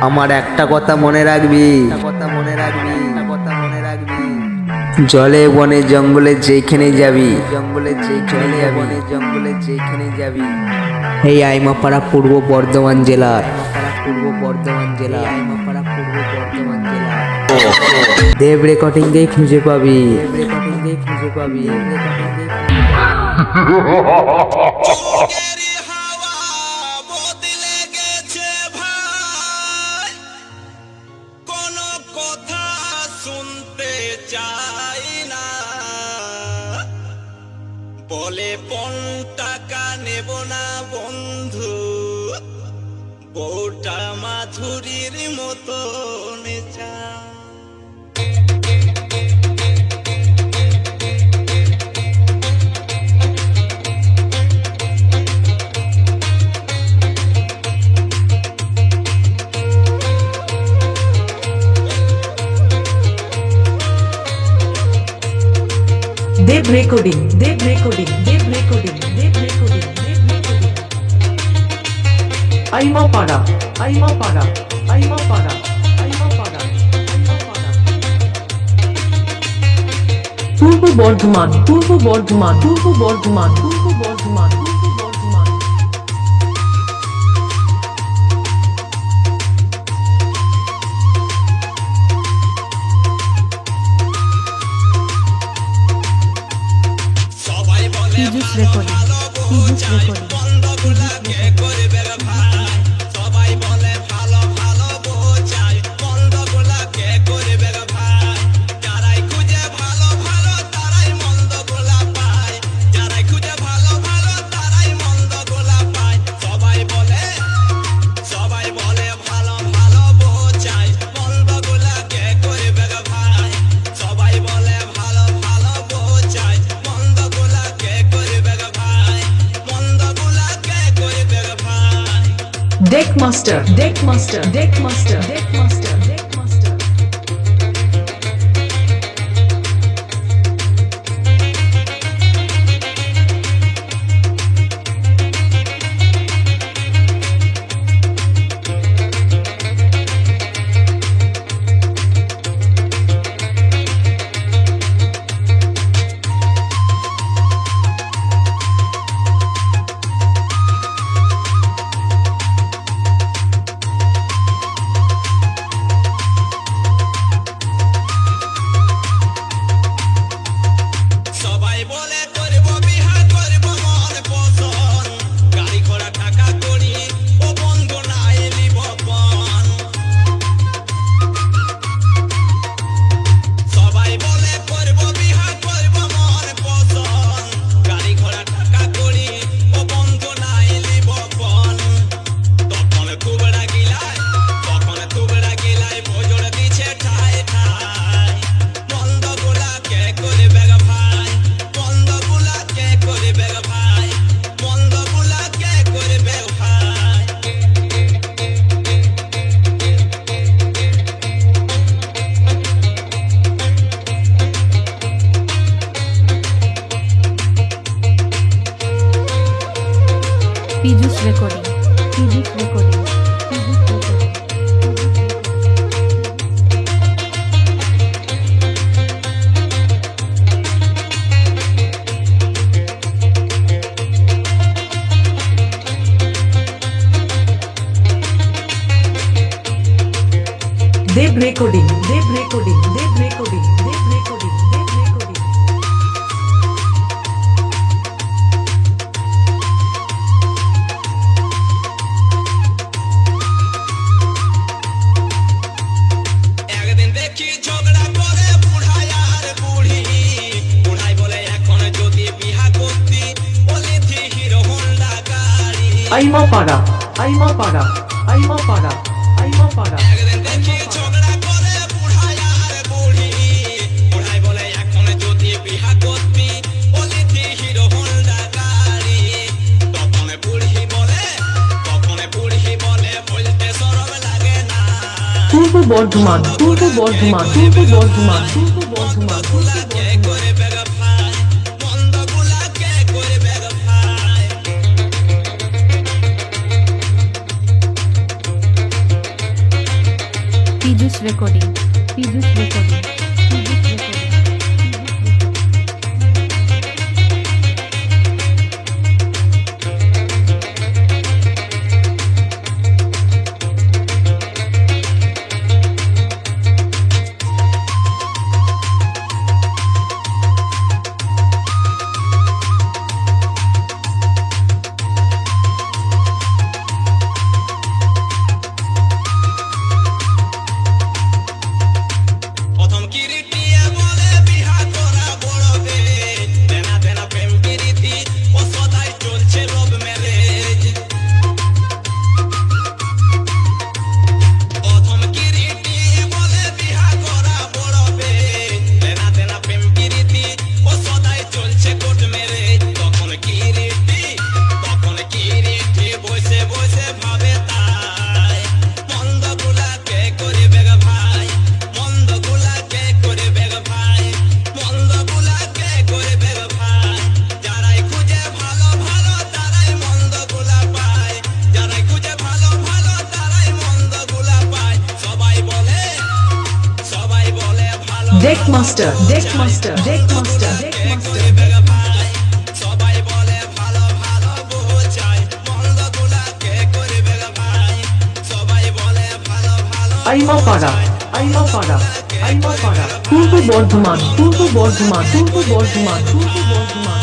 আমার একটা কথা মনে রাখবি, জলে বনে জঙ্গলে যেখানে যাবি, এই আইমাপাড়া পূর্ব বর্ধমান জেলার দেব রেকর্ডিং দিয়ে খুঁজে পাবি। তেরি হাওয়া বদলে গেছে ভাই, কোনো কথা শুনতে চাই না, বলে পণ টাকা নেব না বন্ধু, বউটা মাধুরীর মতো নেচা। দেব রেকর্ডিং। আইমাপাড়া। পূর্ব বর্ধমান। সবাই বলে ভালো বউ চাই, বন্ধগুলা কে করবে রে ভাই, সবাই বলে ভালো বউ চাই, বন্ধগুলা কে করবে রে ভাই, যারাই খুঁজে ভালো তারাই মন্দগুলা পায়, যারাই খুঁজে ভালো তারাই মন্দগুলা পায়, সবাই বলে ভালো বউ চাই, বন্ধগুলা কে করবে রে ভাই, সবাই বলে ভালো বউ চাই, মন্দগুলা কে করবে রে ভাই, মন্দগুলা কে করবে রে ভাই। Deck master. সবাই বলে করব বিহা করব মন পছন্দ, গাড়ি ঘোড়া টাকা করি ও বন্ধু নাই লিব পণ, সবাই বলে করব বিহা করব মন পছন্দ, গাড়ি ঘোড়া টাকা করি ও বন্ধু নাই লিব পণ, তখন খুব রাগিলাই ভোজর দিছে ঠায়, বন্ধগুলা কে করবে রে ভাই, বন্ধগুলা কে করবে রে ভাই, বন্ধগুলা কে করবে ভাই। পীযুষ রেকর্ডিং। দেব রেকর্ডিং। একদিন দেখি ঝগড়া করে বুড়াই আর বুড়ি, বুড়াই বলে এখন যদি বিহা করতি বলিথি হিরো হোন্ডা গাড়ি, আইমাপাড়া। একদিন দেখি ঝগড়া করে বুড়াই আর বুড়ি, বুড়াই বলে এখন যদি বিহা করতি বলিথি হিরো হোন্ডা গাড়ি, তখন বুড়ি বলে বলতে শরম লাগে না, পূর্ব বর্ধমান। বন্ধগুলা কে করবে রে ভাই, বন্ধগুলা কে করবে রে ভাই। Deck master, deck master, deck master, deck master. সবাই বলে ভালো ভালো বোঝায় মন্দগুলা কে করবে গো ভাই সবাই বলে ভালো ভালো আইমাপাড়া, আইমাপাড়া, আইমাপাড়া। পূর্ব বর্ধমান, পূর্ব বর্ধমান, পূর্ব বর্ধমান, পূর্ব বর্ধমান।